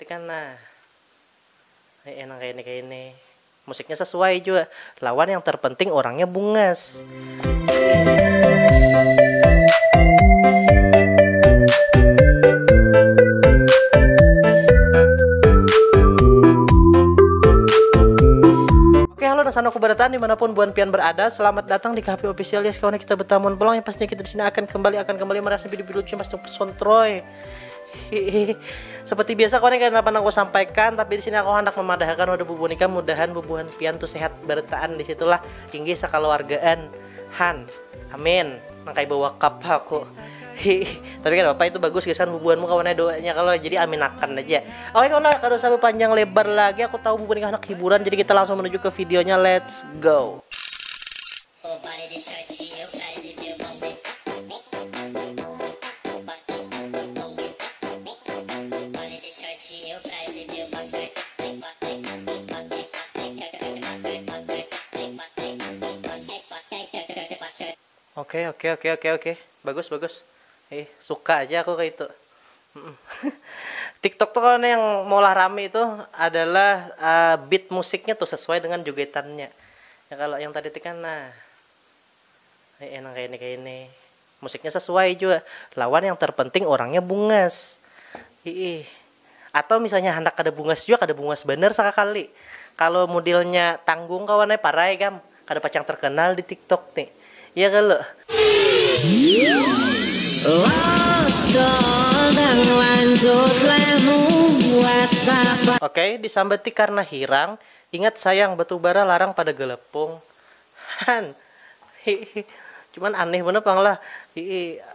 kan nah enak kayak ini musiknya sesuai juga lawan yang terpenting orangnya bungas. Sana keberatan dimanapun Buan Pian berada, selamat datang di KP Official ya kawan. Kita bertamun pulang yang pastinya kita di sini akan kembali merasa video-video lucu pasti pesontroy. Seperti biasa kawan yang akan aku sampaikan, tapi di sini aku hendak memadahkan wadah bubuan ikan, mudahan bubuan Pian tuh sehat bertaan disitulah tinggi sakaluargaan. Han, amin. Nangkai bawa kap aku. Tapi kan bapak itu bagus kesan bubuanmu kawannya doanya kalau jadi aminakan aja. Oke kawan, kalau sampai panjang lebar lagi aku tahu bubuan anak hiburan, jadi kita langsung menuju ke videonya. Let's go. Oke. Bagus. Suka aja aku kayak itu. TikTok tuh kan yang mau rame itu adalah beat musiknya tuh sesuai dengan jogetannya. Ya kalau yang tadi kan nah enak kayak ini. Musiknya sesuai juga. Lawan yang terpenting orangnya bungas. Atau misalnya hendak ada bungas juga, ada bungas bener sekali. Kalau modelnya tanggung kawannya parai kan, ada pacang terkenal di TikTok nih. Iya kalau. Oke, disambeti karena hirang. Ingat sayang batubara larang pada gelepung. Han. Cuman aneh bener bang lah.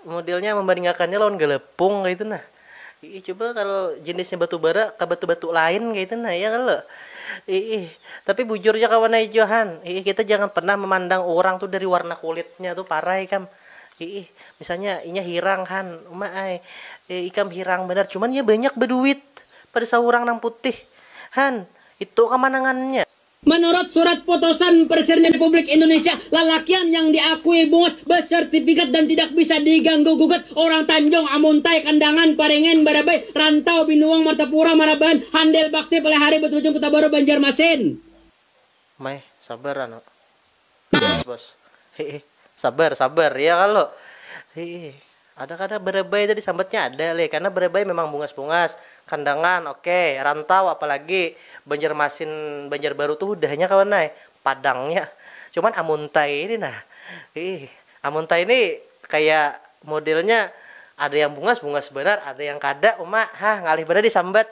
Modelnya membandingkannya lawan gelepung gitu nah. Coba kalau jenisnya batubara ke batu-batu lain gitu nah ya kalau. Tapi bujurnya kawan Johan, kita jangan pernah memandang orang tuh dari warna kulitnya tuh parai kam. Misalnya inya hirang kan, ikam hirang benar, cuman ya banyak berduit pada saurang nang putih. Han, itu kemanangannya. Menurut surat putusan Presiden Republik Indonesia, lelakian yang diakui bungas bersertifikat dan tidak bisa diganggu gugat orang Tanjung, Amuntai, Kandangan, Parengen, Barabai, Rantau, Binuang, Martapura, Marabahan, Handel, Bakti, Pelehari, Betulujung, Kutabaru, Banjarmasin. Sabar anak. Bos. Sabar ya kalau. Ada Barabai tadi sambatnya ada karena Barabai memang bungas-bungas. Kandangan oke, Rantau apalagi Banjarmasin, Banjarbaru tuh udahnya kawan Padangnya. Cuman Amuntai ini nah. Amuntai ini kayak modelnya ada yang bungas benar, ada yang kada ngalih bener disambat.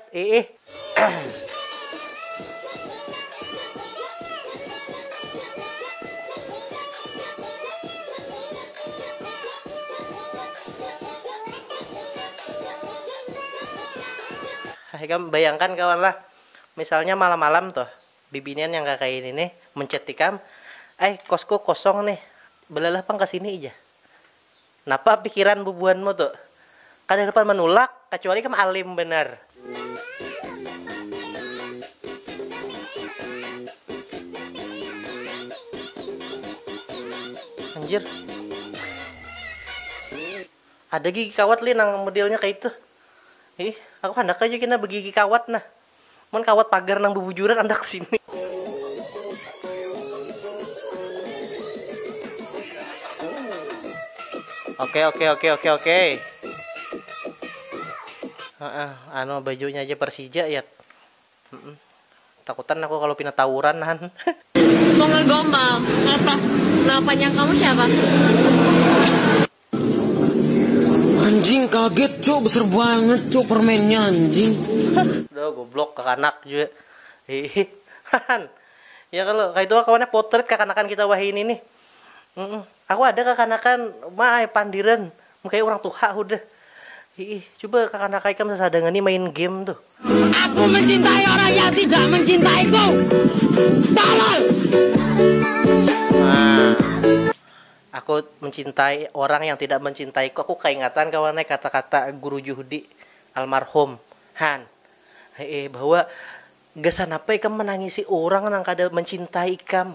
Kamu bayangkan kawan lah, misalnya malam-malam tuh bibinian yang kayak ini nih mencet ikam, kosku kosong nih, belalah pang kesini aja. Napa pikiran bubuanmu tuh? Kada depan menulak, kecuali kamu alim benar. Anjir, ada gigi kawat nang modelnya kayak itu. Aku hendak aja kena begigi kawat nah. Mon kawat pagar nang bubujuran hendak sini. Oke. Bajunya aja Persija ya. Takutan aku kalau pindah tawuran Han. Mau ngegombal. Nama panjang kamu siapa? Anjing kaget cok, besar banget cok permennya anjing. Udah goblok ke anak juga. Ya kalau kayak itu kawannya potret kekanakan kita wah ini nih. Aku ada kekanakan pandiran, kayak orang tua udah. Coba kekanakan kamu sesadangan nih main game tuh. Aku mencintai orang yang tidak mencintaiku. Tolol. Aku mencintai orang yang tidak mencintaiku. Aku keingatan kawannya kata-kata guru Juhdi almarhum Han. Bahwa gesan apa ikam menangisi orang yang kada mencintai ikam.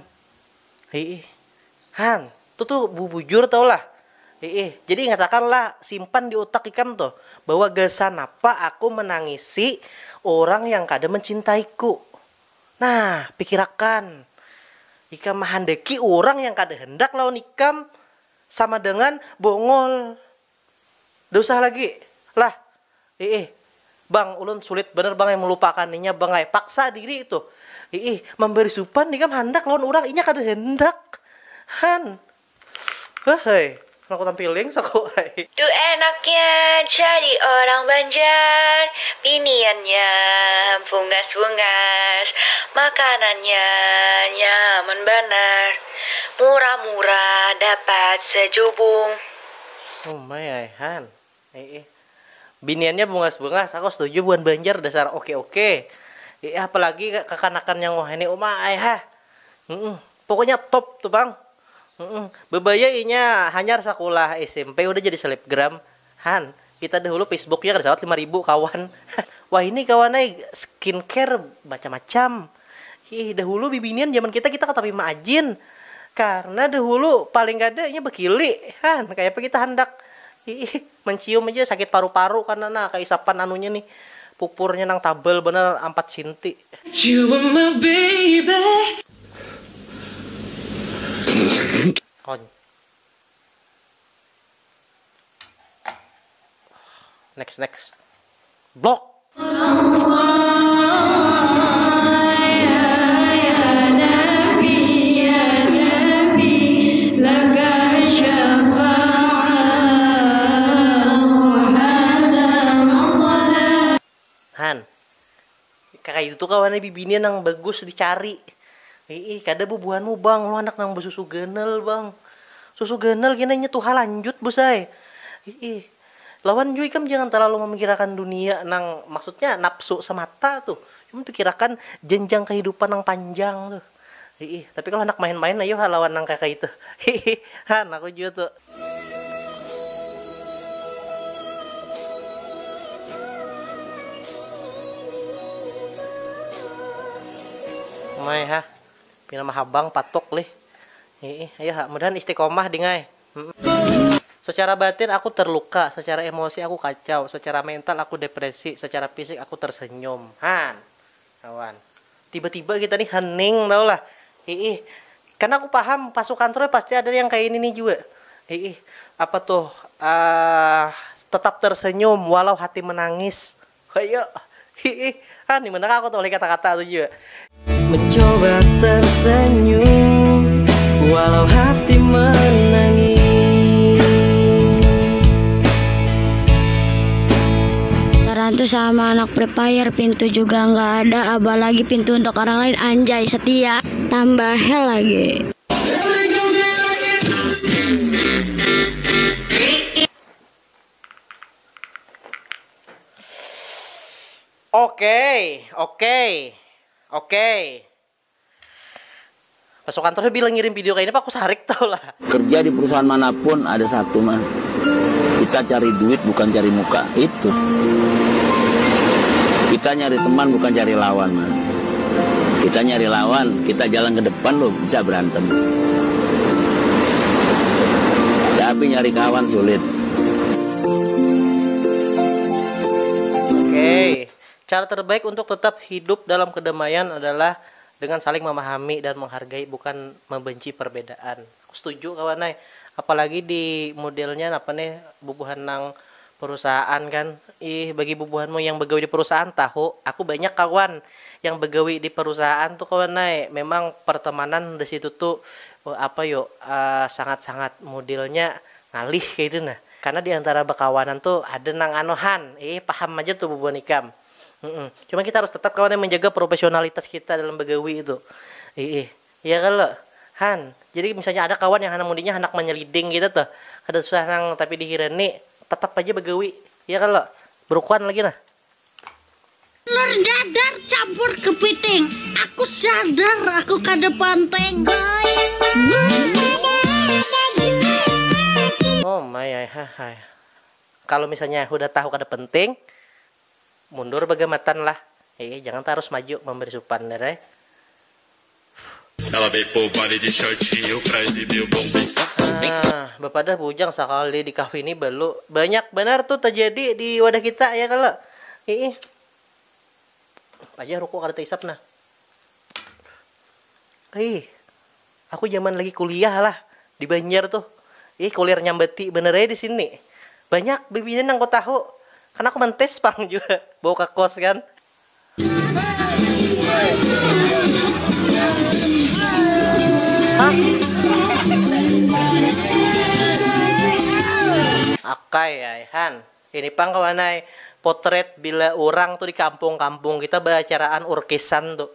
Han, itu tuh bubujur tau lah. Jadi ngatakanlah simpan di otak ikam tuh bahwa gesan apa aku menangisi orang yang kada mencintaiku. Nah, pikirakan. Ikam menghendaki orang yang kada hendak lawan ikam sama dengan bongol. Dosa lagi. Lah, Bang, ulun sulit bener bang yang melupakaninya bang. Paksa diri itu. Memberi supan ikam hendak lawan orang inya kada hendak. Han. Hei, aku tampiling saku. Duh enaknya jadi orang Banjar, biniannya bungas-bungas, makanannya nyaman benar, murah-murah dapat sejubung. Oh my Han. Biniannya bungas-bungas, aku setuju buan Banjar dasar oke. Apalagi kekanakan yang wah ini pokoknya top tuh bang. Bebaya inya hanya sekolah SMP udah jadi selebgram. Han, kita dahulu Facebooknya kada sawat 5.000 kawan. Wah ini kawannya skincare macam-macam. Dahulu bibinian zaman kita katapi maajin. Karena dahulu paling kada inya bekili. Han, kayak apa kita hendak mencium aja sakit paru-paru karena kaisapan anunya nih. Pupurnya nang tabel bener 4 cm. You are my baby. On. Next. Blok. Han. Kakak itu tuh kawannya bibinian yang bagus dicari. Kada bubuhanmu bang, lu anak nang bersusu genel bang. Susu genel gini tuh hal lanjut busai. Lawan juga ikam jangan terlalu memikirkan dunia nang maksudnya nafsu semata tuh. Cuma pikirkan jenjang kehidupan nang panjang tuh. Tapi kalau anak main-main ayo lawan nang kakak itu. Han aku juga tuh. Mai pina mahabang patok leh. Ayo mudahan istiqomah dingai. Secara batin aku terluka, secara emosi aku kacau, secara mental aku depresi, secara fisik aku tersenyum. Han, kawan. Tiba-tiba kita nih hening tau lah. Karena aku paham pasukan terus pasti ada yang kayak ini nih juga. Apa tuh? Tetap tersenyum walau hati menangis. Ayo. Han, dimana aku tuh oleh kata-kata tuh juga. Mencoba tersenyum walau hati menangis. Tarantu sama anak Free Fire, pintu juga nggak ada, apalagi pintu untuk orang lain. Anjay setia, tambah hell lagi. Oke. Pasukan terus bilang ngirim video kayak ini, Pak, aku sarik tau lah. Kerja di perusahaan manapun ada satu mas, kita cari duit bukan cari muka. Itu kita nyari teman bukan cari lawan mas. Kita nyari lawan, kita jalan ke depan loh bisa berantem. Tapi nyari kawan sulit. Oke. Cara terbaik untuk tetap hidup dalam kedamaian adalah dengan saling memahami dan menghargai, bukan membenci perbedaan. Aku setuju kawan. Apalagi di modelnya apa nih bubuhan nang perusahaan kan. Bagi bubuhanmu yang begawi di perusahaan tahu, aku banyak kawan yang begawi di perusahaan tuh kawan. Memang pertemanan di situ tuh sangat-sangat modelnya ngalih kayak itu nah. Karena di antara bekawanan tuh ada nang anohan. Paham aja tuh bubuhan ikam. Cuma kita harus tetap kawan yang menjaga profesionalitas kita dalam begawi itu. Iya kalau Han. Jadi misalnya ada kawan yang anak mudinya anak menyeliding gitu tuh. Ada susah nang tapi dihirani tetap aja begawi. Iya kalau berukuan lagi nah. Telur dadar campur kepiting. Aku sadar aku kada panteng. Oh my hai. Kalau misalnya udah tahu kada penting, mundur bagamatan lah. Jangan terus maju memberi supan deh. Ela veio pro baile de shortinho pra exibir o bumbum. Bapak dah bujang sekali dikawini balu. Banyak benar tuh terjadi di wadah kita ya kalau. Aja rokok kada isap nah. Aku zaman lagi kuliah lah di Banjar tuh. Kuliah nyambeti bener aja di sini. Banyak bibinya nang kau tahu. Karena aku mentes pang juga bawa ke kos kan. Akai ya, Han. Ini pang kawanai potret bila orang tuh di kampung-kampung kita beracaraan orkesan tuh.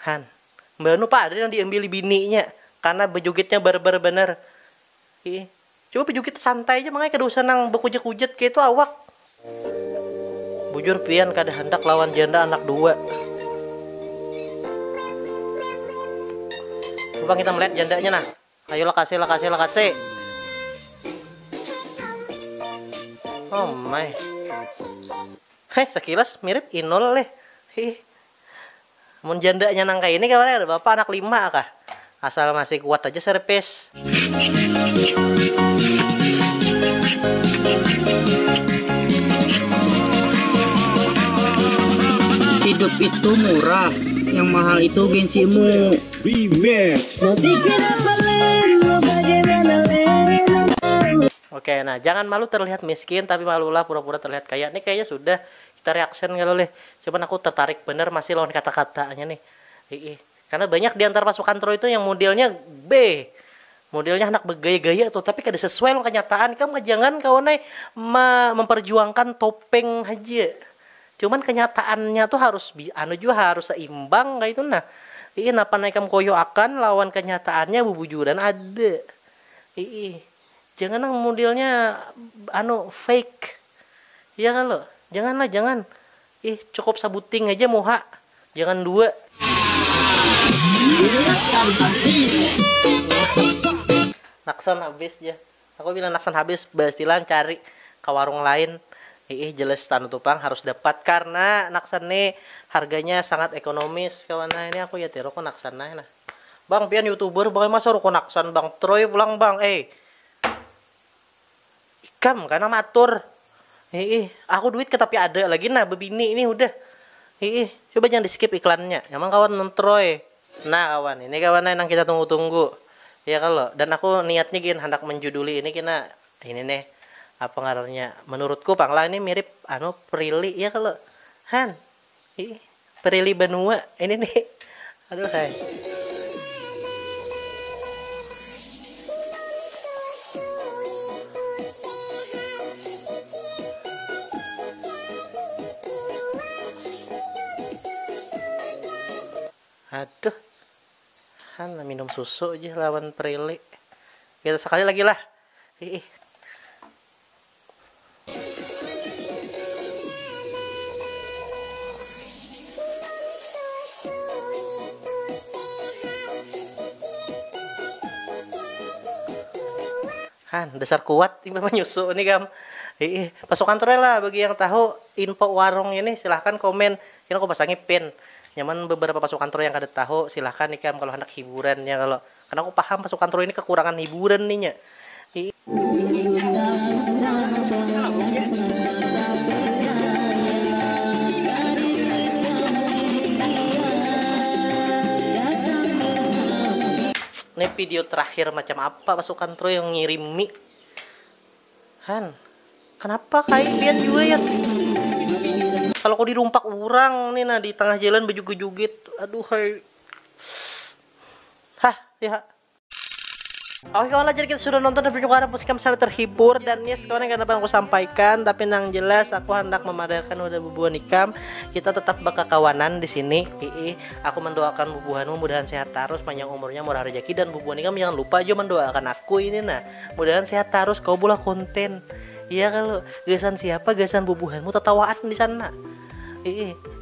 Han. Mbak Nu pak ada yang diambil bininya karena bejugitnya barbar bener. Coba bejugit santai aja makanya kedosa nang bekujat-kujat kayak itu awak. Bujur pian kada hendak lawan janda anak dua. Coba kita melihat jandanya nah. Ayolah kasih. Oh my. Sekilas mirip Inul leh. Mun jandanya nang kayak ini kawan ada bapak anak 5 kah? Asal masih kuat aja servis. Hidup itu murah, yang mahal itu gengsimu. Oke, nah jangan malu terlihat miskin, tapi malulah pura-pura terlihat kaya. Nih kayaknya sudah kita reaction kalau leh. Cuman aku tertarik bener masih lawan kata-katanya nih. Karena banyak di antara pasukan Tro itu yang modelnya B. Modelnya anak bergaya-gaya tuh, tapi kada sesuai dengan kenyataan. Kamu jangan kawanai memperjuangkan topeng aja. Cuman kenyataannya tuh harus juga harus seimbang kayak itu nah. Napa naik kamu koyo akan lawan kenyataannya bubujuran ada. Jangan nang modelnya fake. Ya kalau jangan. Cukup sabuting aja moha. Jangan 2. Naksan habis ya. Aku bilang naksan habis, bastilah cari ke warung lain. Jelas tanu tupang harus dapat karena naksan nih harganya sangat ekonomis kawan. Nah ini aku ya tiro ko naksan nah. Bang pian YouTuber bang masa roko naksan bang Troy pulang bang. Ikam karena matur. Aku duit tapi ada lagi nah bebini ini udah. Coba jangan di skip iklannya. Emang kawan Troy. Nah kawan, ini kawan yang kita tunggu-tunggu. Ya kalau dan aku niatnya gini hendak menjuduli ini kena ini nih apa ngarannya menurutku panglah ini mirip Prilly ya kalau Han. Prilly Benua ini nih. Aduh hai. Aduh. Han minum susu aja lawan Prilly. Kita sekali lagi lah. Han, dasar kuat tiba menyusu nih kam. Pasukan Troy lah bagi yang tahu info warung ini silahkan komen. Kira aku pasangi pin. Nyaman beberapa pasukan Troy yang kada tahu silahkan nih kam kalau hendak hiburan ya kalau karena aku paham pasukan Troy ini kekurangan hiburan nih nya. Ini video terakhir macam apa pasukan Troy yang ngirim mie. Han, kenapa kalian juga ya? Kalau kau dirumpak orang nih nah di tengah jalan bejugit-jugit. Aduh hai. Ya. Oke kawan, jadi kita sudah nonton dan berjuang harap kamu sangat terhibur dan yes kawan yang dapat aku sampaikan tapi nang jelas aku hendak memadakan udah bubuhan ikam kita tetap bakal kawanan di sini. Aku mendoakan bubuhanmu mudahan sehat terus panjang umurnya murah rezeki dan bubuhan ikam jangan lupa aja mendoakan aku ini nah mudahan sehat terus kau bola konten. Iya kalau gasan siapa gasan bubuhanmu tertawaan di sana.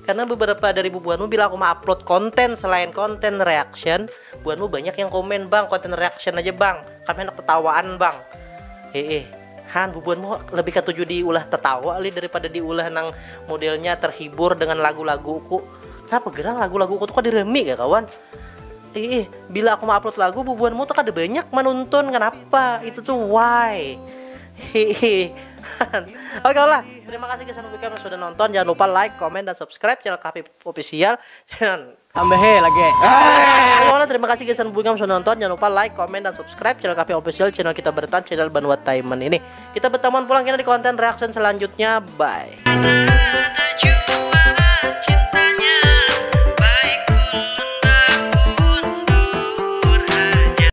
Karena beberapa dari bubuhanmu bila aku mau upload konten selain konten reaction, bubuhanmu banyak yang komen bang konten reaction aja bang, kami hendak tertawaan bang. Han bubuhanmu lebih ketujuh diulah tertawa daripada diulah nang modelnya terhibur dengan lagu-laguku. Kenapa gerang lagu-laguku tuh kok diremi gak kawan? bila aku mau upload lagu bubuanmu tuh kada banyak menonton, kenapa? Itu tuh why? Oke lah, terima kasih kesan yang sudah nonton. Jangan lupa like, comment, dan subscribe channel KP Official. Jangan Tambah lagi. terima kasih kesan yang sudah nonton. Jangan lupa like, comment, dan subscribe channel KP Official, channel kita bertahan, channel Banwat Taiman ini. Kita bertemuan pulang kita di konten reaction selanjutnya. Bye.